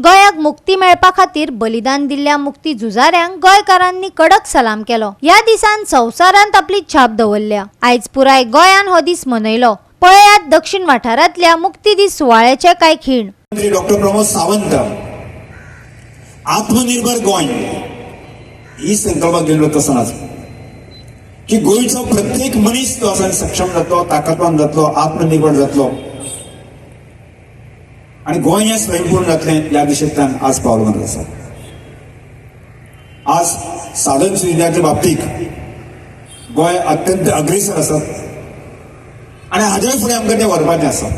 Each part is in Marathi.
गोयाक मुक्ती मेळपा खातीर बलिदान दिल्ल्या मुक्ती झुजाऱ्यांक गोंयकारांनी कडक सलाम केलो। ह्या दिसान संवसारांत आपली छाप दवरल्या। आयज पुराय गोंयान हो दीस मनयलो। पळयात दक्षिण वाठारांतल्या मुक्ती दीस सुवाळ्याचे कांय खीण। डॉक्टर प्रमोद सावंत आत्मनिर्भर गोंय ही संकल्पना घेवन वतनाच की गोंयचो प्रत्येक मनीस जो आसा सक्षम जातलो, ताकदवान जातलो, आत्मनिर्भर जातलो आणि गोंय हे स्वयंपूर्ण जातलें या दिशेंतल्यान आज पावल मारत आसा। आज साधन सुविधांच्या बाबतीत गोंय अत्यंत अग्रेसर आसा आणि हाजे फुडें आमकां तें व्हरपाचें आसा।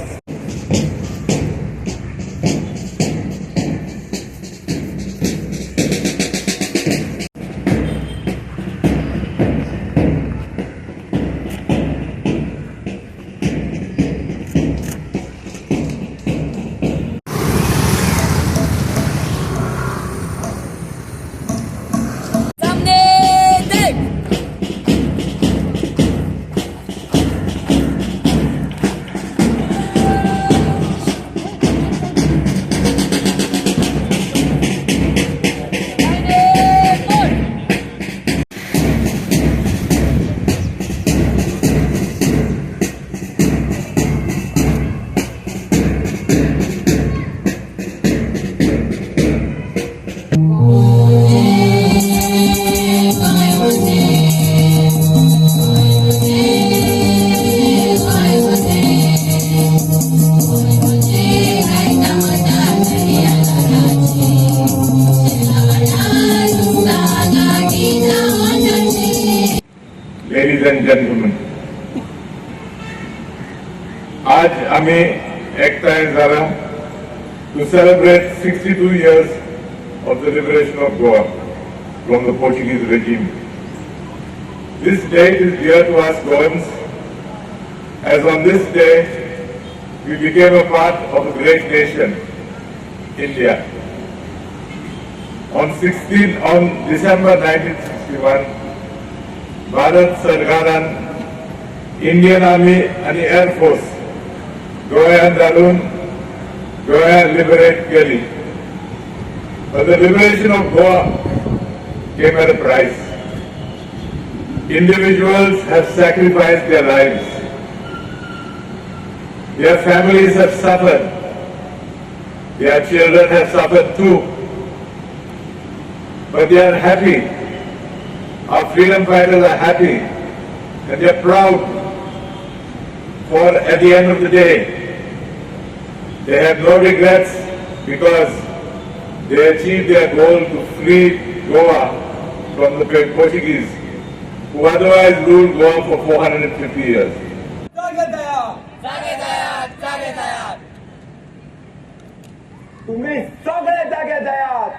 Ladies and gentlemen, आज आम्ही एकठांय झाला to celebrate 62 years of the liberation of Goa from the Portuguese regime. This date is dear to us Goans, as on this day we became a part of a great nation, India. On December 1961, Bharat सरकारान इंडियन आर्मी आणि एअर फोर्स गोंयांत घालून गोवा लिबरेट केली. But the liberation of Goa came at a price. Individuals have sacrificed their lives. Their families have suffered. Their children have suffered too. But they are happy. Our freedom fighters are happy and they are proud, for at the end of the day they have no regrets because they achieved their goal to free Goa from the Portuguese who otherwise ruled Goa for 450 years. तुम्ही सगळे जागे जायात,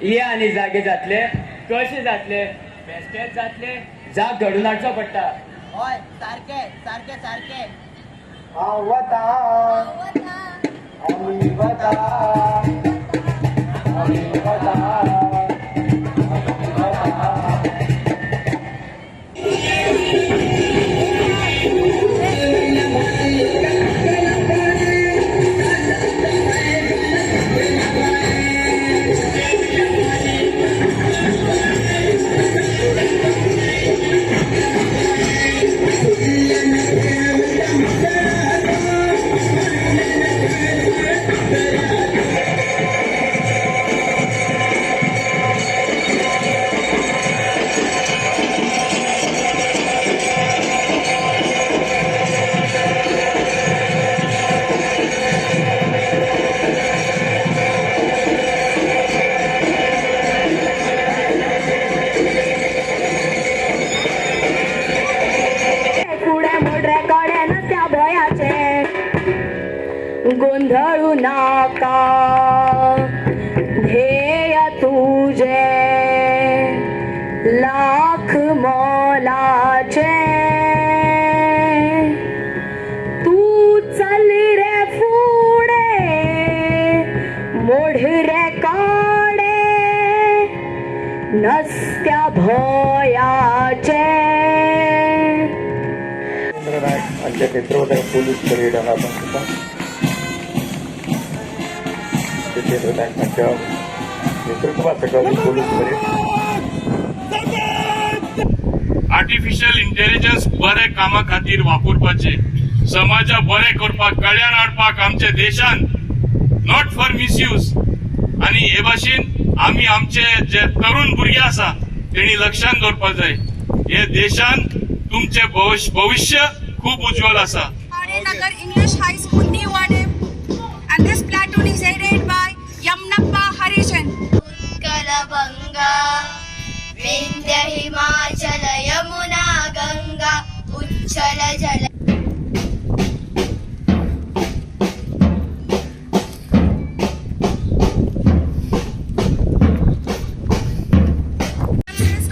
ये आणि जागे जातले, कशे जातले, बेस्टेच जातले, जाग घडून हाडचो पडटा। होय, सारखे सारखे सारखे हांव वता, आमी वता, आमी वता, गोंधळू नाका ध्येय तुझे लाख मोलाचे तू चल रे पुढे मोढ रे काढे नसत्या भयाचे। आमच्या क्षेत्रामध्ये पोलीस परेड हा पण तांच्या नेतृत्वात सकल पोलीस बरे आर्टिफिशियल इंटेलिजन्स बरे कामा खातीर वापरपाचे, समाजा बरे करपाक, कल्याण हाडपाक आमच्या देशान, नॉट फॉर मिसयूज. आणि हे भाशेन आमी आमचे जे तरुण भुरगे आसा तेणी लक्षात दवरपाक जाय. हे देशान तुमचे भविष्य खूप उज्वल आसा. Nagar English High School, New Wadham, and this platoon is headed by Yamnappa Harijan. Utkalabanga, Vindhya Himachala Yamuna Ganga, Uchchala Jala.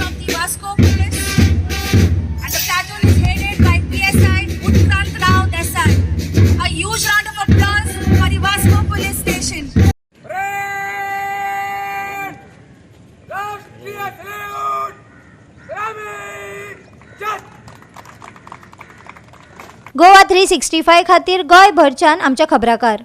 Of the Vasco Police, and the platoon is headed by PSI Utkrant Rao Desai. A huge round of applause for the Vasco Police Station. Goa 365 खातीर गोंयभरच्यान आमच्या खबराकार.